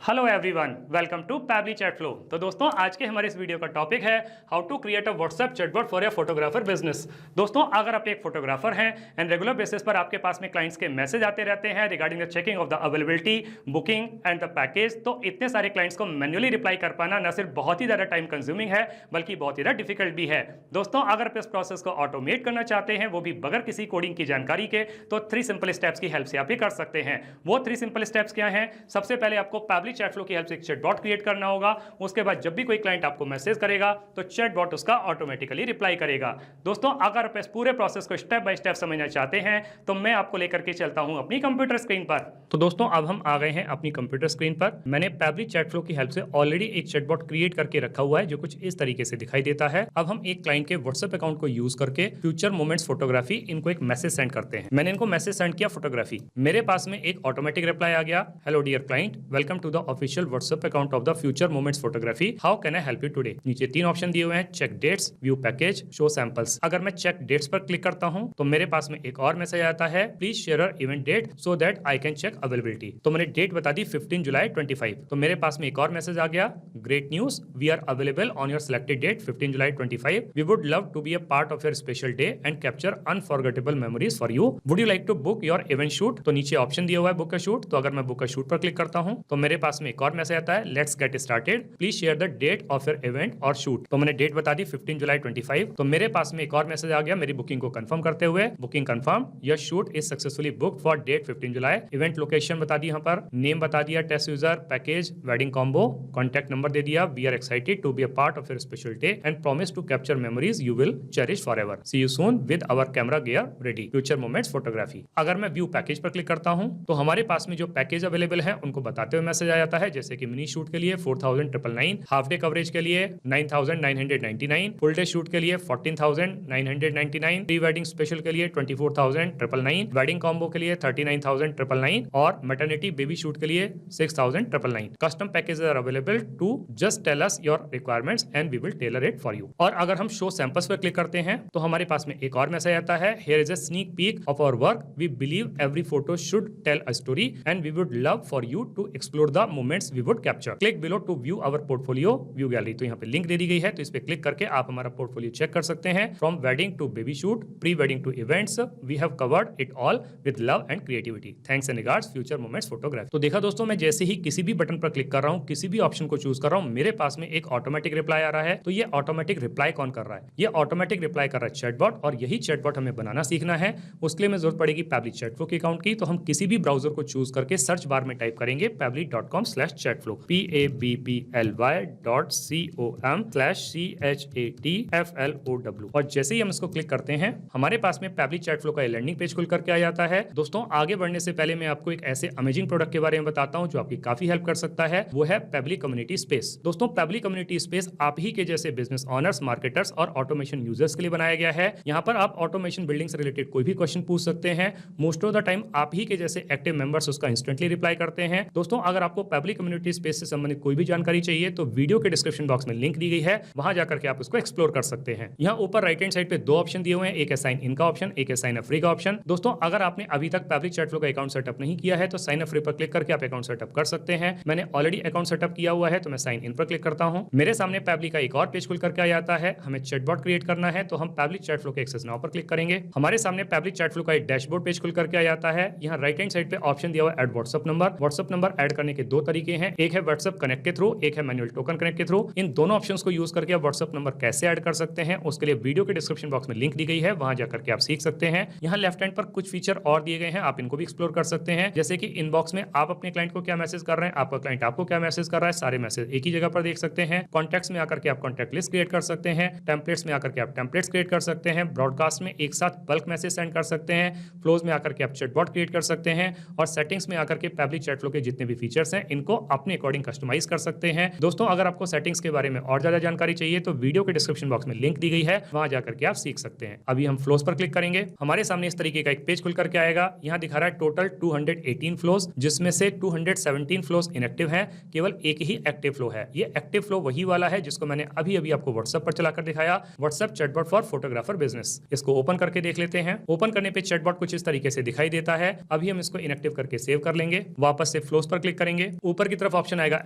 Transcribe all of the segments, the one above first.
Hello everyone, welcome to Pabbly chat flow. तो दोस्तों, आज के हमारे इस वीडियो का टॉपिक है how to create a WhatsApp chatbot for a photographer business. दोस्तों, अगर आप एक फोटोग्राफर हैं एंड रेगुलर बेसिस पर आपके पास में क्लाइंट्स के मैसेज आते रहते हैं regarding the checking of the availability, booking and the package, तो इतने सारे क्लाइंट्स को मैन्युअली रिप्लाई कर पाना न सिर्फ बहुत ही ज़्यादा टाइम कंज्यूमिंग है बल्कि बहुत ही ज़्यादा डिफिकल्ट भी है। दोस्तों, अगर आप इस प्रोसेस को ऑटोमेट करना चाहते हैं, वो भी बगैर किसी कोडिंग की जानकारी के, तो 3 सिंपल स्टेप्स की हेल्प से आप ये कर सकते हैं। वो 3 सिंपल स्टेप्स क्या हैं? सबसे पहले आपको पैबली चैट फ्लो की हेल्प से चैटबॉट क्रिएट करना होगा। उसके बाद जब भी कोई क्लाइंट आपको मैसेज करेगा तो चैटबॉट उसका ऑटोमेटिकली रिप्लाई करेगा। दोस्तों, अगर आप इस पूरे प्रोसेस को स्टेप बाय स्टेप समझना चाहते हैं तो मैं आपको लेकर के चलता हूं अपनी कंप्यूटर स्क्रीन पर। तो दोस्तों, अब हम आ गए हैं अपनी कंप्यूटर स्क्रीन पर। मैंने पैबली चैट फ्लो की हेल्प से ऑलरेडी एक चैटबॉट क्रिएट करके रखा हुआ है जो कुछ इस तरीके से दिखाई देता है। अब हम एक क्लाइंट के व्हाट्सएप अकाउंट को यूज करके फ्यूचर मोमेंट्स फोटोग्राफी इनको एक मैसेज सेंड करते हैं। मैंने इनको मैसेज सेंड किया फोटोग्राफी, मेरे पास में एक ऑटोमेटिक रिप्लाई आ गया, hello dear client, welcome to the official WhatsApp account of the future moments photography, how can I help you today. नीचे 3 ऑप्शन दिए हुए हैं, check dates, view package, show samples. अगर मैं चेक डेट्स पर click करता हूं तो मेरे पास में एक और मैसेज आता है, please share your event date so that I can check availability. तो मैंने डेट बता दी 15 जुलाई 25। तो मेरे पास में एक और मैसेज आ गया, great news, we are available on your selected date 15 July 25। We would love to be a part of your special day and capture unforgettable memories for you. Would you like to book your event shoot. तो नीचे option दिया हुआ है book अ shoot. तो अगर मैं book अ shoot पर click करता हूं तो मेरे पास में एक और मैसेज आता है, let's get started, please share the date of your event और शूट। तो मैंने डेट बता दी 15 जुलाई 25। तो मेरे पास में एक और मैसेज आ गया मेरी बुकिंग को कंफर्म करते हुए, booking confirm, your shoot is successfully booked for date 15 July. Event location बता दी, यहाँ पर नेम बता दिया, test user, package, wedding combo, contact number दे दिया, we are excited to be a part of your special day and promise to capture memories you will cherish forever, see you soon with our camera gear ready, future moments photography. अगर मैं view package पर click करता हूं तो हमारे पास में जो package available है उनको बताते हुए मैसेज आ जाता है, जैसे कि मिनी शूट के लिए 4,999, हाफ डे कवरेज के लिए 9,999, फुल डे शूट के लिए 14,999, प्री वेडिंग स्पेशल के लिए 24,999, वेडिंग कॉम्बो के लिए 39,999 और मैटरनिटी बेबी शूट के लिए 6,999। Custom packages are available to just tell us your requirements and we will tailor it for you. और अगर हम शो सैंपल्स पर क्लिक करते हैं तो हमारे पास में एक और मैसेज आता है, here is a sneak peek of our work, we believe every photo should tell a story and we would love for you to explore the moments we would capture, click below to view our portfolio view gallery. तो यहाँ पे link दे दी गई है, तो इस पे click करके आप हमारा पोर्टफोलियो चेक कर सकते हैं। From wedding to baby shoot, pre wedding to events, we have covered it all with love and creativity, thanks and regards future moments photography. तो देखा दोस्तों, मैं जैसे ही किसी भी बटन पर क्लिक कर रहा हूँ, किसी भी ऑप्शन को चूज कर रहा हूँ, मेरे पास में एक ऑटोमेटिक रिप्लाई आ रहा है। तो ये ऑटोमेटिक रिप्लाई कौन कर रहा है? ये ऑटोमेटिक रिप्लाई कर रहा है चैटबॉट, और यही चैटबॉट हमें बनाना सीखना है। उसके लिए हमें जरूरत पड़ेगी पैबली चैट फ्लो के अकाउंट की। तो हम किसी भी ब्राउजर को चूज करके सर्च बार में टाइप करेंगे pably.com/chatflow, pabbly.com/chatflow, और जैसे ही हम इसको क्लिक करते हैं हमारे पास में पैबली चैट फ्लो का लैंडिंग पेज खुल करके आ जाता है। दोस्तों, आगे बढ़ने से पहले मैं आपको एक ऐसे अमेजिंग प्रोडक्ट के बारे में बताता हूं जो आपकी काफी हेल्प कर सकता है, वो है पैबली कम्युनिटी स्पेस। दोस्तों, पैबली कम्युनिटी स्पेस आप ही के जैसे बिजनेस ऑनर्स, मार्केटर्स और ऑटोमेशन यूजर्स के लिए बनाया गया है। यहाँ पर आप ऑटोमेशन बिल्डिंग से रिलेटेड कोई भी क्वेश्चन पूछ सकते हैं। मोस्ट ऑफ द टाइम आप ही के जैसे एक्टिव मेंबर्स उसका इंस्टेंटली रिप्लाई करते हैं। दोस्तों, अगर आपको पैबली कम्युनिटी स्पेस से संबंधित कोई भी जानकारी चाहिए तो वीडियो के डिस्क्रिप्शन बॉक्स में लिंक दी गई है, वहां जाकर के आप उसको एक्सप्लोर कर सकते हैं। यहाँ ऊपर राइट हैंड साइड पे 2 ऑप्शन दिए हुए हैं, एक है साइन इन का ऑप्शन, एक है साइन अप फ्री का ऑप्शन। दोस्तों, अगर आपने अभी तक पैबली चैट फ्लो का अकाउंट सेटअप नहीं किया है तो साइन अप फ्री पर क्लिक करके आप अकाउंट सेटअप कर सकते हैं। मैंने ऑलरेडी अकाउंट सेटअप किया हुआ है, तो मैं साइन इन पर क्लिक करता हूं। मेरे सामने पैबली का एक और पेज खुल करके आ जाता है। हमें चैटबॉट क्रिएट करना है, तो हम पैबली चैट फ्लो के एक्सेस नाउ पर क्लिक करेंगे। हमारे सामने पैबली चैट फ्लो का एक डैशबोर्ड पेज खुल करके आ जाता है। यहाँ राइट हैंड साइड पे ऑप्शन दिया हुआ है add WhatsApp number. WhatsApp number add करने के 2 तरीके हैं, एक है व्हाट्सएप कनेक्ट के थ्रू, एक है मैनुअल टोकन कनेक्ट के थ्रू। इन दोनों ऑप्शंस को यूज करके आप व्हाट्सएप नंबर कैसे ऐड कर सकते हैं उसके लिए वीडियो के डिस्क्रिप्शन बॉक्स में लिंक दी गई है, वहां जाकर के आप सीख सकते हैं। यहाँ लेफ्ट हैंड पर कुछ फीचर और दिए गए हैं, आप इनको भी एक्सप्लोर कर सकते हैं, जैसे कि इनबॉक्स में आप अपने क्लाइंट को क्या मैसेज कर रहे हैं, आपका क्लाइंट आपको क्या मैसेज कर रहा है, सारे मैसेज एक ही जगह पर देख सकते हैं। कॉन्टैक्ट्स में आकर के आप कॉन्टैक्ट लिस्ट क्रिएट कर सकते हैं, टेम्पलेट्स में आकर के आप टेम्पलेट्स क्रिएट कर सकते हैं, ब्रॉडकास्ट में एक साथ बल्क मैसेज सेंड कर सकते हैं, फ्लोज में आकर के आप चैटबॉट क्रिएट कर सकते हैं, और सेटिंग्स में आकर के पैबली चैट फ्लो के जितने भी फीचर्स हैं इनको अपने अकॉर्डिंग कस्टमाइज कर सकते हैं। दोस्तों, अगर आपको सेटिंग्स के बारे में और ज्यादा जानकारी चाहिए तो वीडियो के डिस्क्रिप्शन बॉक्स में लिंक दी गई है, वहां जाकर के आप सीख सकते हैं। अभी हम फ्लोज पर क्लिक करेंगे, हमारे सामने इस तरीके का एक पेज खुल करके आएगा। यहाँ दिखा रहा है टोटल 218 फ्लोज, जिसमें से 217 फ्लोज इनएक्टिव हैं, केवल एक ही एक्टिव फ्लो है। ये एक्टिव फ्लो वही वाला है जिसको मैंने अभी अभी आपको व्हाट्सएप पर चलाकर दिखाया, WhatsApp chatbot for photographer business. इसको ओपन करके देख लेते हैं। ओपन करने पे चैटबॉट कुछ इस तरीके से दिखाई देता है। अभी हम इसको इनएक्टिव करके सेव कर लेंगे। वापस से फ्लोज पर क्लिक करेंगे। ऊपर की तरफ ऑप्शन आएगा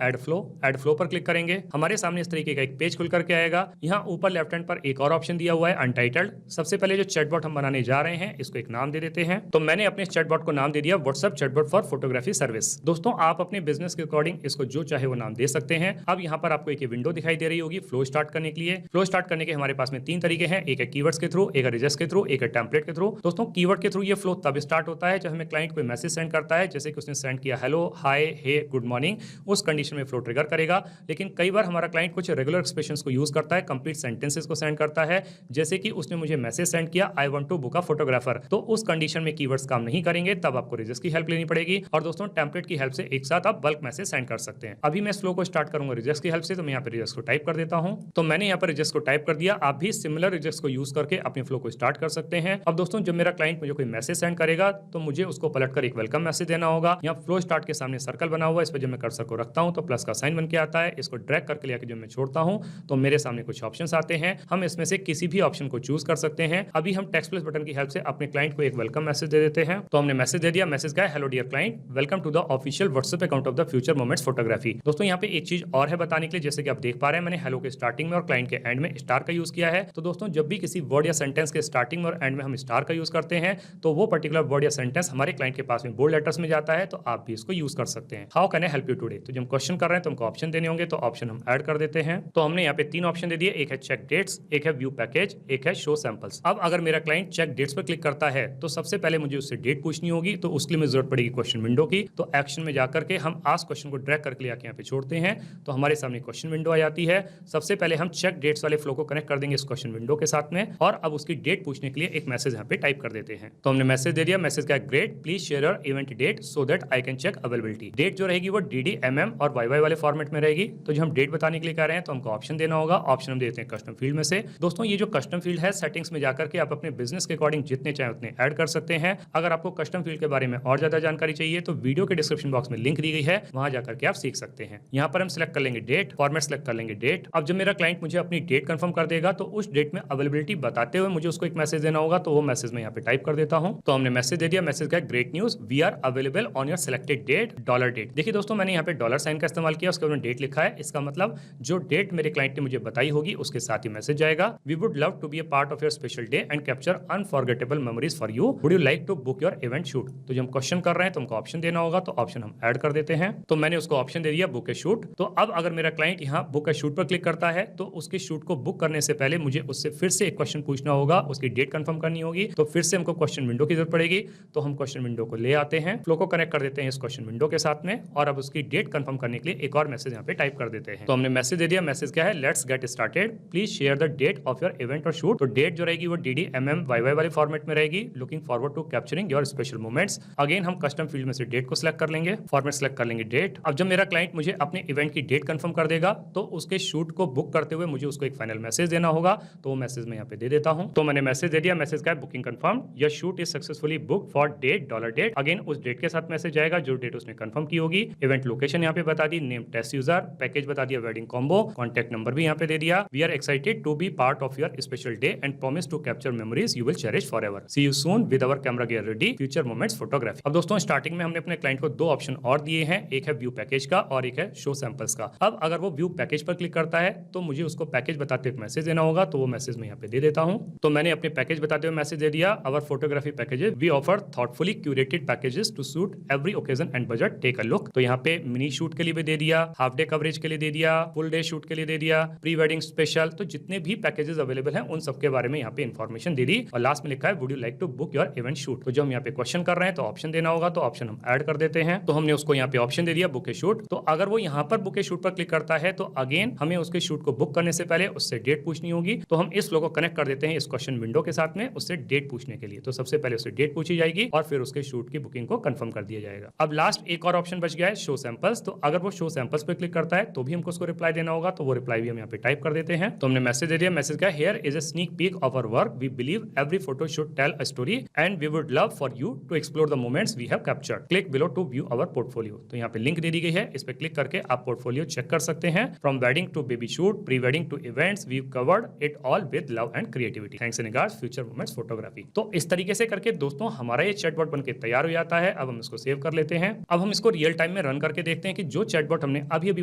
एड फ्लो पर क्लिक करेंगे, हमारे सामने इस तरीके का एक पेज खुल करके आएगा। यहाँ ऊपर लेफ्ट हैंड पर एक और ऑप्शन दिया हुआ है अनटाइटल्ड। सबसे पहले जो चैटबॉट हम बनाने जा रहे हैं इसको एक नाम दे देते हैं। तो मैंने अपने चैटबॉट को नाम दे दिया WhatsApp chatbot for photography service. दोस्तों आप अपने बिजनेस के अकॉर्डिंग इसको जो चाहे वो नाम दे सकते हैं। अब यहाँ पर आपको एक विंडो दिखाई दे रही होगी फ्लो स्टार्ट करने के लिए। फ्लो स्टार्ट करने के हमारे पास में 3 तरीके हैं, एक है कीवर्ड्स के थ्रू, एक है रिजल्ट्स के थ्रू, एक है टेम्पलेट के थ्रू। दोस्तों कीवर्ड के थ्रू ये फ्लो तब स्टार्ट होता है जब हमें क्लाइंट कोई मैसेज सेंड करता है, जैसे कि उसने सेंड किया हेलो, हाय, हे, गुड मॉर्निंग, उस कंडीशन में फ्लो ट्रिगर करेगा। लेकिन कई बार हमारा क्लाइंट कुछ रेगुलर एक्सप्रेशंस को यूज करता है, कंप्लीट सेंटेंसेस को सेंड करता है, जैसे कि उसने मुझे मैसेज सेंड किया I want to book a photographer. तो उस कंडीशन में कीवर्ड्स काम नहीं करेंगे, तब आपको रिजल्ट्स की हेल्प लेनी पड़ेगी। और दोस्तों टेम्पलेट की हेल्प से एक साथ आप बल्क मैसेज सेंड कर सकते हैं। अभी मैं फ्लो को स्टार्ट करूंगा रिजल्ट्स की हेल्प से, तो मैं यहाँ पे रिजल्ट्स को टाइप कर देता हूं। तो मैंने यहाँ पर रिजल्ट्स को टाइप कर दिया। आप भी सिमिलर रिजल्ट्स को यूज करके अपने फ्लो को स्टार्ट कर सकते हैं। अब दोस्तों जब मेरा क्लाइंट मुझे कोई मैसेज सेंड करेगा तो मुझे उसको पलटकर एक वेलकम मैसेज देना होगा। यहाँ फ्लो स्टार्ट के सामने सर्कल बना हुआ है, इस पर जब मैं कर्सर को रखता हूँ तो प्लस का साइन बन के आता है। इसको ड्रैग करके लेकर जब मैं छोड़ता हूँ तो मेरे सामने कुछ ऑप्शंस आते हैं। हम इसमें से किसी भी ऑप्शन को चूज कर सकते हैं। अभी हम टेक्स्ट प्लस बटन की हेल्प से अपने क्लाइंट को एक वेलकम मैसेज दे देते हैं। तो हमने मैसेज दे दिया। मैसेज का है hello dear client, welcome to the official WhatsApp account of the future moments photography. दोस्तों यहाँ पे एक चीज और है बताने के लिए, जैसे कि आप देख पा रहे हैं मैंने हेलो के स्टार्टिंग में और क्लाइंट के एंड में स्टार का यूज किया है। तो दोस्तों जब भी किसी वर्ड या सेंटेंस के स्टार्टिंग में और एंड में हम स्टार का यूज करते हैं तो वो पर्टिकुलर वर्ड या सेंटेंस हमारे क्लाइंट के पास में बोल्ड लेटर्स में जाता है। तो आप भी इसको यूज कर सकते हैं। How can I help you today, तो जब हम क्वेश्चन कर रहे हैं तो हमको ऑप्शन देने होंगे, तो ऑप्शन हम ऐड कर देते हैं। तो हमने यहाँ पे 3 ऑप्शन दे दिए, एक है चेक डेट्स, एक है व्यू पैकेज, एक है शो सैंपल्स। अब अगर मेरा क्लाइंट चेक डेट्स पर क्लिक करता है तो सबसे पहले मुझे उससे डेट पूछनी होगी, तो उसके लिए मुझे जरूरत पड़ेगी क्वेश्चन विंडो की। तो एक्शन में जाकर के हम आस्क क्वेश्चन को ड्रैग करके लेके यहाँ पे छोड़ते हैं तो हमारे सामने क्वेश्चन विंडो आ जाती है। सबसे पहले हम चेक डेट्स वाले फ्लो को कनेक्ट कर देंगे इस क्वेश्चन विंडो के साथ में, और अब उसकी डेट पूछने के लिए एक मैसेज यहाँ पे टाइप कर देते हैं। तो हमने मैसेज दे दिया। मैसेज का great, please share your event date so that I can check availability. Date जो रहेगी वो DD, MM और YY वाले फॉर्मेट में रहेगी। तो जो हम डेट बताने के लिए कह रहे हैं तो हमको ऑप्शन देना होगा। ऑप्शन हम देते हैं कस्टम फील्ड में से। दोस्तों ये जो कस्टम फील्ड है, सेटिंग्स में जाकर के आप अपने बिजनेस के अकॉर्डिंग जितने चाहे उतने ऐड कर सकते हैं। अगर आपको कस्टम फील्ड के बारे में और ज्यादा जानकारी चाहिए तो वीडियो के डिस्क्रिप्शन बॉक्स में लिंक दी गई है, वहां जाकर के आप सीख सकते हैं। यहाँ पर हम सिलेक्ट कर लेंगे डेट, फॉर्मेट सिलेक्ट कर लेंगे डेट। अब जब मेरा क्लाइंट मुझे अपनी डेट कंफर्म कर देगा तो उस डेट में अवेलेबिलिटी बताते हुए मुझे उसको एक मैसेज देना होगा, तो वो मैसेज मैं यहाँ पे टाइप कर देता हूँ। तो हमने मैसेज दे दिया। मैसेज का great news, we are available on your selected date dollar date. देखिए दोस्तों मैंने यहाँ पे डॉलर साइन का इस्तेमाल किया, उसके बाद डेट लिखा है। इसका मतलब जो डेट मेरे क्लाइंट ने मुझे बताई होगी उसके साथ ही मैसेज जाएगा। We would love to be a part of your special day and capture unforgettable memories for you, would you like to book your event shoot. तो जब हम क्वेश्चन कर रहे हैं तो हमको ऑप्शन देना होगा, तो ऑप्शन हम ऐड कर देते हैं। तो मैंने उसको ऑप्शन दे दिया बुक ए शूट। तो अब अगर मेरा क्लाइंट यहाँ बुक ए शूट पर क्लिक करता है तो उसके शूट को बुक करने से पहले मुझे उससे फिर से एक क्वेश्चन पूछना होगा, उसकी डेट कंफर्म करनी होगी। तो फिर से हमको क्वेश्चन विंडो की जरूरत पड़ेगी। तो हम क्वेश्चन विंडो को ले आते हैं, फ्लो को कनेक्ट कर देते हैं इस क्वेश्चन विंडो के साथ में, और अब उसकी डेट कंफर्म करने के लिए एक और मैसेज यहाँ पे टाइप कर देते हैं। तो हमने मैसेज दे दिया। मैसेज क्या है, let's get started, please share the date of your event और शूट। तो डेट जो रहेगी वो DD, MM, YY वाले फॉर्मेट में रहेगी। Looking forward to capturing your special moments. Again हम कस्टम फील्ड में से डेट को सिलेक्ट कर लेंगे, फॉर्मेट सिलेक्ट कर लेंगे डेट। अब जब मेरा क्लाइंट मुझे अपने इवेंट की डेट कंफर्म कर देगा तो उसके शूट को बुक करते हुए मुझे उसको एक फाइनल मैसेज देना होगा, तो वो मैसेज मैं यहाँ पे दे देता हूँ। तो मैंने मैसेज दे दिया। मैसेज का है booking confirm, your shoot is successfully book for date dollar date. Again उस डेट के साथ मैसेज जाएगा जो डेट उसने कंफर्म की होगी। इवेंट लोकेशन यहाँ पे बता दी, नेम टेस्ट यूजर, पैकेज बता दिया वेडिंग कॉम्बो, कॉन्टैक्ट नंबर भी यहाँ पे दे दिया। We are excited to be part of your special day and promise to capture memories you will cherish forever. See you soon with our camera gear ready, future moments photography. अब दोस्तों starting में हमने अपने client को 2 option और दिए हैं, एक है व्यू पैकेज का और एक है शो सैंपल्स का। अब अगर वो व्यू पैकेज पर क्लिक करता है तो मुझे उसको पैकेज बताते हुए मैसेज देना होगा, तो वो मैसेज मैं यहाँ पे दे देता हूँ। तो मैंने अपने पैकेज बताते हुए मैसेज दे दिया। Our photography packages, we offer thoughtfully curated packages to suit every occasion and budget, take a look. तो यहाँ पे मिनी शूट के लिए भी दे दिया, हाफ डे कवरेज के लिए दे दिया, फुल डे शूट के लिए दे दिया, प्री वेडिंग स्पेशल। तो जितने भी पैकेजेस अवेलेबल हैं उन सबके बारे में यहाँ पे इन्फॉर्मेशन दे दी, और लास्ट में लिखा है would you like to book your event shoot. तो जो हम यहाँ पे क्वेश्चन कर रहे हैं तो ऑप्शन देना होगा, तो ऑप्शन हम ऐड कर देते हैं। तो हमने उसको यहाँ पे ऑप्शन दे दिया बुक ए शूट। तो अगर वो यहाँ पर बुक ए शूट पर क्लिक करता है तो अगेन हमें उसके शूट को बुक करने से पहले उससे डेट पूछनी होगी। तो हम इस फ्लो को कनेक्ट कर देते हैं इस क्वेश्चन विंडो के साथ में उससे डेट पूछने के लिए। तो सबसे पहले उससे डेट पूछी जाएगी और फिर उसके शूट की बुकिंग को कंफर्म कर दिया जाएगा। अब लास्ट एक और ऑप्शन बच गया है शो सैंपल्स। तो अगर वो शो सैंपल्स पे क्लिक करता है तो भी हमको उसको रिप्लाई देना होगा, तो वो रिप्लाई भी हम यहाँ पे टाइप कर देते हैं। तो हमने मैसेज दे दिया। मैसेज का here is a sneak peek of our work, we believe every photo should tell a story and we would love for you to explore the moments we have captured, click below to view our portfolio. तो यहाँ पे link दे दी गई है, इस पे click करके आप portfolio check कर सकते हैं। From wedding to baby shoot, pre wedding to events, we covered it all with love and creativity, thanks in regards future moments photography. तो इस तरीके से करके दोस्तों हमारा ये चैटबॉट बनके तैयार हो जाता है। अब हम इसको सेव कर लेते हैं। अब हम इसको रियल टाइम में रन करके देखते हैं कि जो चैटबॉट हमने अभी अभी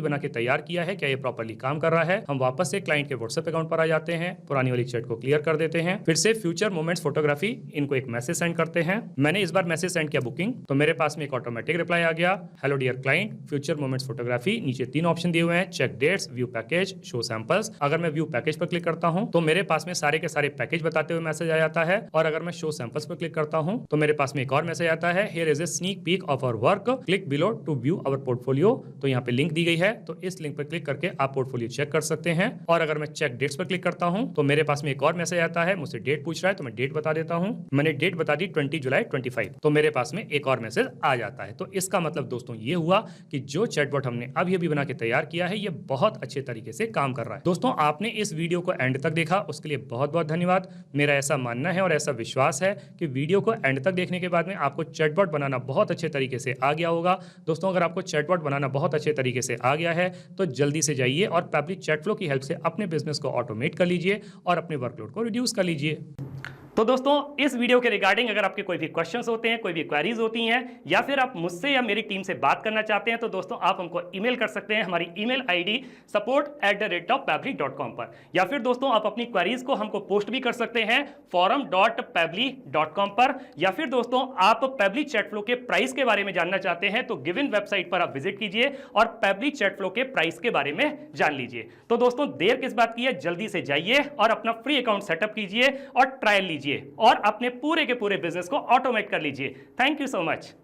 बना के तैयार किया है क्या ये प्रॉपर्ली काम कर रहा है। हम वापस से क्लाइंट के व्हाट्सएप अकाउंट पर आ जाते हैं, पुरानी वाली चैट को क्लियर कर देते हैं, फिर से फ्यूचर मोमेंट्स फोटोग्राफी इनको एक मैसेज सेंड करते हैं। मैंने इस बार मैसेज सेंड किया बुकिंग, तो मेरे पास में एक ऑटोमेटिक रिप्लाई आ गया, hello dear client, future moments photography. नीचे 3 ऑप्शन दिए हुए हैं, check dates, view package, show samples. अगर मैं व्यू पैकेज पर क्लिक करता हूं तो मेरे पास में सारे के सारे पैकेज बताते हुए मैसेज आ जाता है, और अगर मैं शो सैंपल्स पर क्लिक करता हूं तो मेरे पास में एक और मैसेज आता है, here is a sneak peek of our work, click below to view our portfolio. तो यहाँ पे लिंक दी गई है, तो इस लिंक पर क्लिक करके आप पोर्टफोलियो चेक कर सकते हैं। और अगर मैं चेक डेट्स पर क्लिक करता हूं तो मेरे पास में एक और मैसेज आता है, मुझसे डेट पूछ रहा है तो मैं डेट बता देता हूं। मैंने डेट बता दी 20 जुलाई 25, तो मेरे पास में एक और मैसेज आ जाता है। तो इसका मतलब दोस्तों ये हुआ कि जो चैटबॉट हमने अभी अभी बना के तैयार किया है ये बहुत अच्छे तरीके से काम कर रहा है। दोस्तों आपने इस वीडियो को एंड तक देखा, उसके लिए बहुत बहुत धन्यवाद। मेरा ऐसा मानना है और ऐसा विश्वास है कि वीडियो को एंड तक देखने के बाद में आपको चैटबॉट बनाना बहुत अच्छे तरीके से आ गया होगा। दोस्तों अगर आपको चैटबॉट बनाना बहुत अच्छे तरीके से आ गया है तो जल्दी से जाइए और पैब्लिक चैटफ्लो की हेल्प से अपने बिजनेस को ऑटोमेट कर लीजिए और अपने वर्कलोड को रिड्यूस कर लीजिए। तो दोस्तों इस वीडियो के रिगार्डिंग अगर आपके कोई भी क्वेश्चंस होते हैं, कोई भी क्वेरीज होती हैं, या फिर आप मुझसे या मेरी टीम से बात करना चाहते हैं तो दोस्तों आप हमको ईमेल कर सकते हैं हमारी ईमेल आईडी support@pabbly.com पर, या फिर दोस्तों आप अपनी क्वेरीज को हमको पोस्ट भी कर सकते हैं forum.pabbly.com पर, या फिर दोस्तों आप पैब्ली चैटफ्लो के प्राइस के बारे में जानना चाहते हैं तो गिवन वेबसाइट पर आप विजिट कीजिए और पैब्ली चैटफ्लो के प्राइस के बारे में जान लीजिए। तो दोस्तों देर किस बात की है, जल्दी से जाइए और अपना फ्री अकाउंट सेटअप कीजिए और ट्रायल लीजिए और अपने पूरे के पूरे बिजनेस को ऑटोमेट कर लीजिए। Thank you so much.